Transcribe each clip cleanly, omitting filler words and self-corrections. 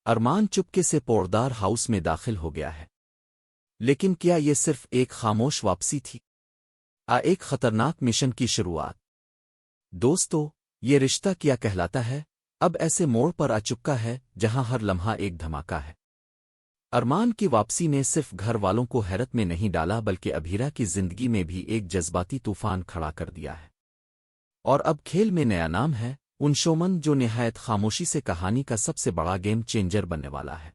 ارمان چپکے سے پوردار ہاؤس میں داخل ہو گیا ہے، لیکن کیا یہ صرف ایک خاموش واپسی تھی؟ ایک خطرناک مشن کی شروعات؟ دوستو، یہ رشتہ کیا کہلاتا ہے اب ایسے موڑ پر آ چکا ہے جہاں ہر لمحہ ایک دھماکہ ہے۔ ارمان کی واپسی نے صرف گھر والوں کو حیرت میں نہیں ڈالا بلکہ ابھیرا کی زندگی میں بھی ایک جذباتی طوفان کھڑا کر دیا ہے۔ اور اب کھیل میں نیا نام ہے انشومن، جو نہایت خاموشی سے کہانی کا سب سے بڑا گیم چینجر بننے والا ہے۔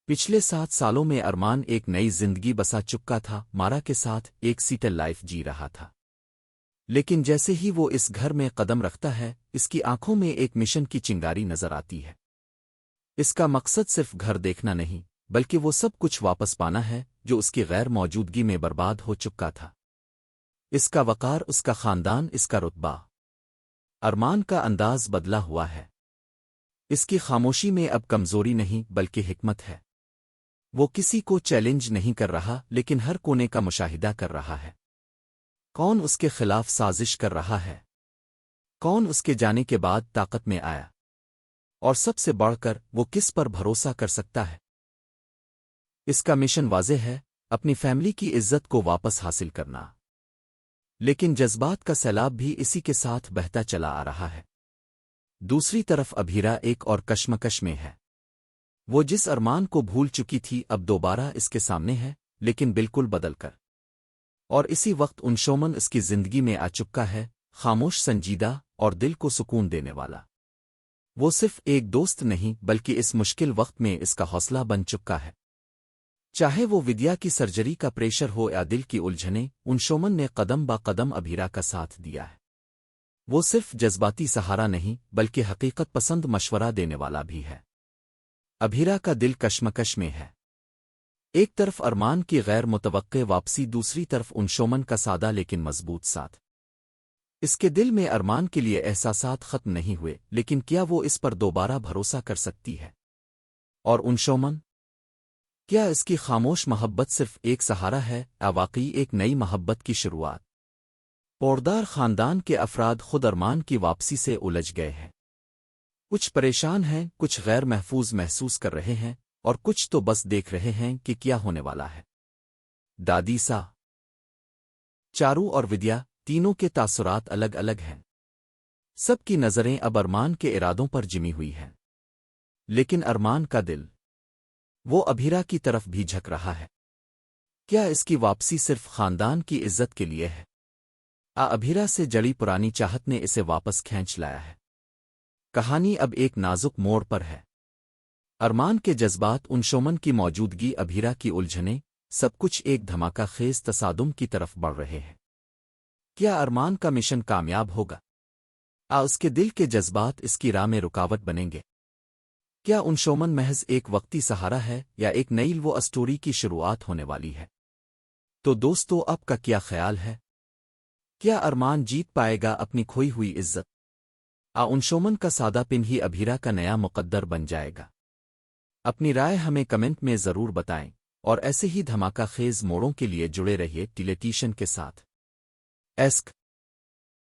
پچھلے 7 سالوں میں ارمان ایک نئی زندگی بسا چکا تھا، مارا کے ساتھ ایک سیٹل لائف جی رہا تھا۔ لیکن جیسے ہی وہ اس گھر میں قدم رکھتا ہے، اس کی آنکھوں میں ایک مشن کی چنگاری نظر آتی ہے۔ اس کا مقصد صرف گھر دیکھنا نہیں، بلکہ وہ سب کچھ واپس پانا ہے جو اس کی غیر موجودگی میں برباد ہو چکا تھا۔ اس کا وقار، اس کا خاندان، اس کا رتبہ۔ ارمان کا انداز بدلا ہوا ہے۔ اس کی خاموشی میں اب کمزوری نہیں بلکہ حکمت ہے۔ وہ کسی کو چیلنج نہیں کر رہا، لیکن ہر کونے کا مشاہدہ کر رہا ہے۔ کون اس کے خلاف سازش کر رہا ہے؟ کون اس کے جانے کے بعد طاقت میں آیا؟ اور سب سے بڑھ کر وہ کس پر بھروسہ کر سکتا ہے؟ اس کا مشن واضح ہے، اپنی فیملی کی عزت کو واپس حاصل کرنا۔ لیکن جذبات کا سیلاب بھی اسی کے ساتھ بہتا چلا آ رہا ہے۔ دوسری طرف ابھیرا ایک اور کشمکش میں ہے۔ وہ جس ارمان کو بھول چکی تھی اب دوبارہ اس کے سامنے ہے، لیکن بالکل بدل کر۔ اور اسی وقت انشومن اس کی زندگی میں آ چکا ہے، خاموش، سنجیدہ اور دل کو سکون دینے والا۔ وہ صرف ایک دوست نہیں بلکہ اس مشکل وقت میں اس کا حوصلہ بن چکا ہے۔ چاہے وہ ودیا کی سرجری کا پریشر ہو یا دل کی الجھنیں، انشومن نے قدم با قدم ابھیرا کا ساتھ دیا ہے۔ وہ صرف جذباتی سہارا نہیں بلکہ حقیقت پسند مشورہ دینے والا بھی ہے۔ ابھیرا کا دل کشمکش میں ہے۔ ایک طرف ارمان کی غیر متوقع واپسی، دوسری طرف انشومن کا سادہ لیکن مضبوط ساتھ۔ اس کے دل میں ارمان کے لیے احساسات ختم نہیں ہوئے، لیکن کیا وہ اس پر دوبارہ بھروسہ کر سکتی ہے؟ اور انشومن؟ کیا اس کی خاموش محبت صرف ایک سہارا ہے یا واقعی ایک نئی محبت کی شروعات؟ پوردار خاندان کے افراد خود ارمان کی واپسی سے الجھ گئے ہیں۔ کچھ پریشان ہیں، کچھ غیر محفوظ محسوس کر رہے ہیں، اور کچھ تو بس دیکھ رہے ہیں کہ کیا ہونے والا ہے۔ دادی سا، چارو اور ودیا، تینوں کے تاثرات الگ الگ ہیں۔ سب کی نظریں اب ارمان کے ارادوں پر جمی ہوئی ہیں، لیکن ارمان کا دل، وہ ابھیرا کی طرف بھی جھک رہا ہے۔ کیا اس کی واپسی صرف خاندان کی عزت کے لیے ہے؟ ابھیرا سے جڑی پرانی چاہت نے اسے واپس کھینچ لایا ہے۔ کہانی اب ایک نازک موڑ پر ہے۔ ارمان کے جذبات، انشومن کی موجودگی، ابھیرا کی الجھنیں، سب کچھ ایک دھماکہ خیز تصادم کی طرف بڑھ رہے ہیں۔ کیا ارمان کا مشن کامیاب ہوگا؟ اس کے دل کے جذبات اس کی راہ میں رکاوٹ بنیں گے؟ کیا انشومن محض ایک وقتی سہارا ہے یا ایک نئی وہ اسٹوری کی شروعات ہونے والی ہے؟ تو دوستو، آپ کا کیا خیال ہے؟ کیا ارمان جیت پائے گا اپنی کھوئی ہوئی عزت؟ انشومن کا سادہ پن ہی ابھیرا کا نیا مقدر بن جائے گا؟ اپنی رائے ہمیں کمنٹ میں ضرور بتائیں، اور ایسے ہی دھماکہ خیز موڑوں کے لیے جڑے رہیے ٹیلیٹیشن کے ساتھ۔